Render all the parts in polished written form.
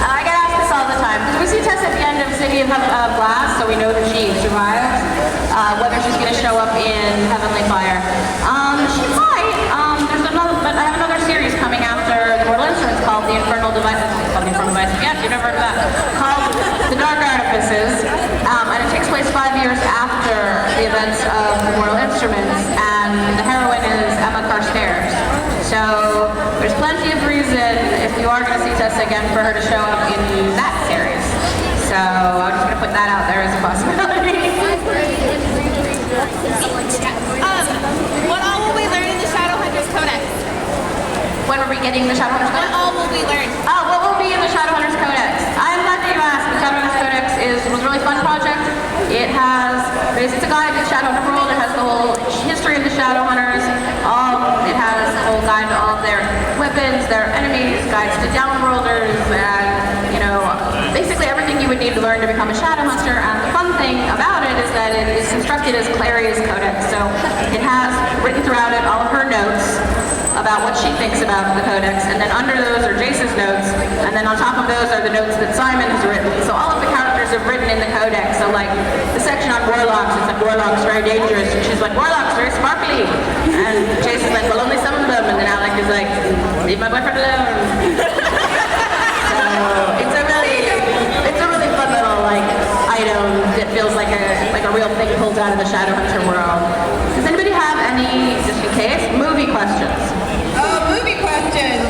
I get asked this all the time, because we see Tess at the end of City of Glass, so we know that she survives. Whether she's going to show up in Heavenly Fire. She might. But I have another series coming after the Mortal Instruments called The Infernal Devices. Yes, you've never heard of that. Called The Dark Artifices. And it takes place 5 years after the events of the Mortal Instruments. And the heroine is Emma Carstairs. So there's plenty of reason, if you are going to see Tessa again, for her to show up in that series. So I'm just going to put that out there as a possibility. What all will we learn in the Shadowhunters Codex? When are we getting the Shadowhunters Codex? What all will we learn? Oh, what will be in the Shadowhunters Codex? I'm glad that you asked. The Shadowhunters Codex was a really fun project. It's a guide to the Shadowhunter world. It has the whole history of the Shadowhunters. It has a whole guide to all of their weapons, their enemies, guides to Downworlders, and, basically everything you would need to learn to become a Shadowhunter. And the fun thing about it is that it is constructed as Clary's Codex. So it has written throughout it all of her notes about what she thinks about the Codex, and then under those are Jace's notes, and then on top of those are the notes that Simon has written. So all of the characters have written in the Codex. So like the section on Warlocks, it's like Warlocks very dangerous, and she's like, Warlocks very sparkly, and Jace is like, well, only some of them, and then Alec is like, leave my boyfriend alone. So it's a really fun little item that feels like a real thing pulled out of the Shadowhunter world. Does anybody have any, just in case, movie questions? Oh, movie questions.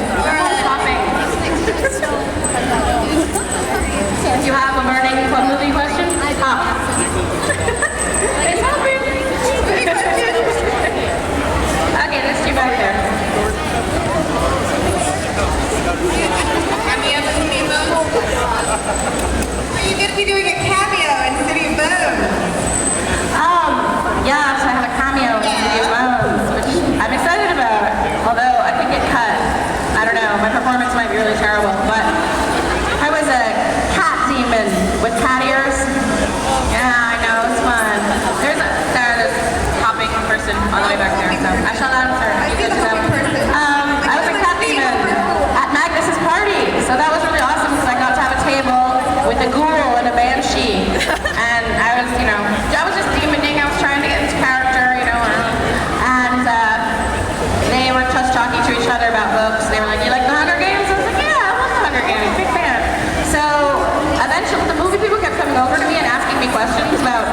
If you have a burning movie question, pop. It's happening. Okay, let's do back there. Are you going to be doing a cameo in City of Bones? Yes, I have a cameo in City of Bones, which I'm excited about. Although I could get cut. I don't know, my performance might be really terrible, but I was a cat demon with cat ears. Yeah, I know, it's fun. There's this hopping person all the way back there, so I shall not answer. I was a cat demon at Magnus's party, so that was really awesome because I got to have a table with a ghoul and a banshee, and I was just demoning. I was trying to get into character, and they were just talking to each other about books. They were like, "You like the Hunger Games?" I was like, "Yeah, I love the Hunger Games, big fan." So eventually, the movie people kept coming over to me and asking me questions about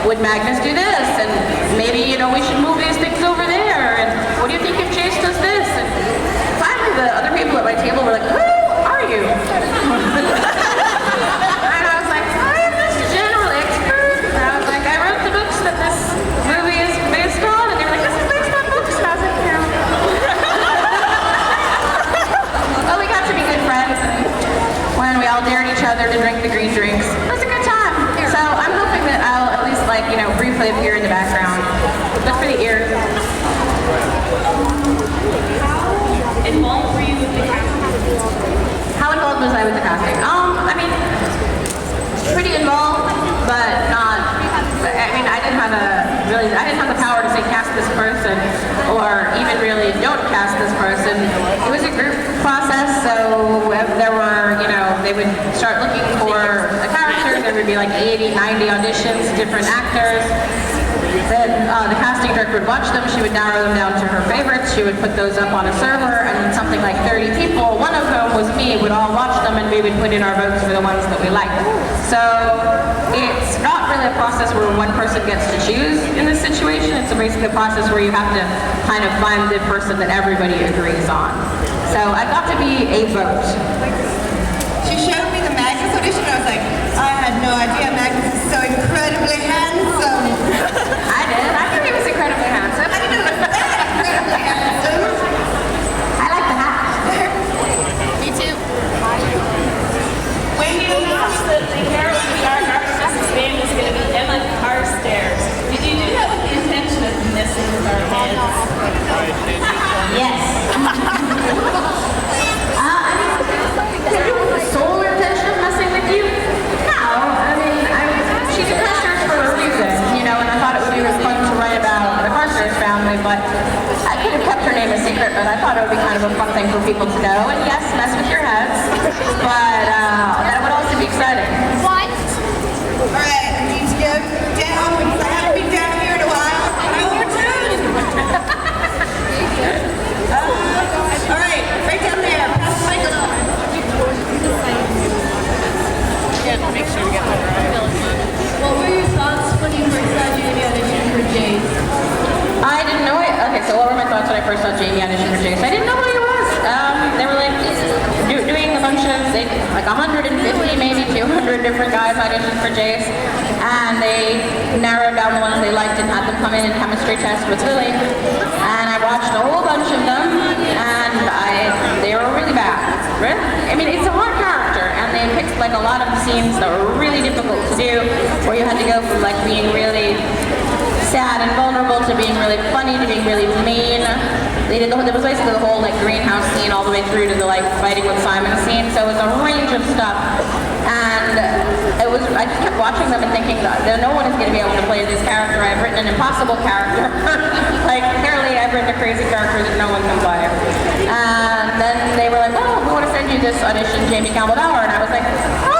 would Magnus do this, and maybe we should move these things over there, and what do you think if Chase does this? And finally, the other people at my table were like, "Who are you?" To drink the green drinks. It was a good time. So I'm hoping that I'll at least briefly appear in the background. Good for the ears. How involved were you with the casting? How involved was I with the casting? Pretty involved, but not. I didn't have the power to say cast this person, or even really don't cast this person. It was a group process, so there were, they would start looking for a character. There would be 80, 90 auditions, different actors. Then the casting director would watch them. She would narrow them down to her favorites. She would put those up on a server, and then something like 30 people, one of whom was me, would all watch them, and we would put in our votes for the ones that we liked. So it's not really a process where one person gets to choose in this situation. It's basically a process where you have to kind of find the person that everybody agrees on. So I got to be a vote. She showed me the Magnus audition, and I was like, I had no idea Magnus is so incredibly handsome. I did. I think he was incredibly handsome. I didn't know it was that incredibly handsome. I like the hat. Me too. When you announced that the hero of the Dark Artifice's name was going to be Emma Carstairs, did you do that with the intention of messing with our heads? Yes. of a fun thing for people to know. And yes, mess with your heads, but that would also be exciting. What? All right, I need to go down because I haven't been down here in a while. I want to. All right, right down there. Pass the mic along. Yeah, make sure to get that right. What were your thoughts when you first saw Jamie audition for Jace? I didn't know it. Okay, so what were my thoughts when I first saw Jamie audition for Jace? I didn't know what he was. They were like doing a bunch of, like 150, maybe 200 different guys auditioned for Jace, and they narrowed down the ones they liked and had them come in and chemistry test with Lily. And I watched a whole bunch of them, and they were really bad. Really? I mean, it's a hard character, and they picked like a lot of scenes that were really difficult to do, where you had to go from like being really sad and vulnerable to being really funny to being really mean. There was basically the whole like greenhouse scene all the way through to the like fighting with Simon scene, so it was a range of stuff. And I just kept watching them and thinking that no one is going to be able to play this character. I've written an impossible character. Like clearly I've written a crazy character that no one can play. And then they were like, oh, we want to send you this audition, Jamie Campbell Bower. And I was like, oh,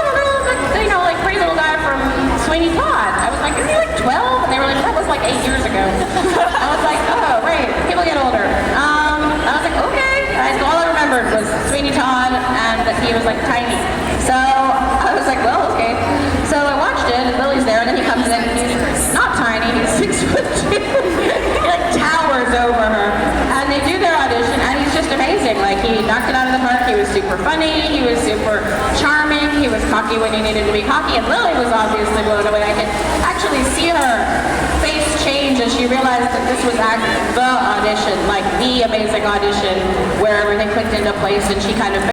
like pretty little guy from Sweeney Todd. I was like, isn't he like 12? And they were like, that was like 8 years ago. I was like, oh, right, people get older. I was like, okay. All I remembered was Sweeney Todd and that he was like tiny. So I was like, well, okay. So I watched it, and Lily's there, and then he comes in, and he's not tiny, he's 6'2". He like towers over her. And they do their audition, and he's just amazing. Like, he knocked it out of the park. He was super funny, he was super charming, he was cocky when he needed to be cocky, and Lily was obviously blown away. I could actually see her face change as she realized that this was the audition, like the amazing audition where everything clicked into place, and she kind of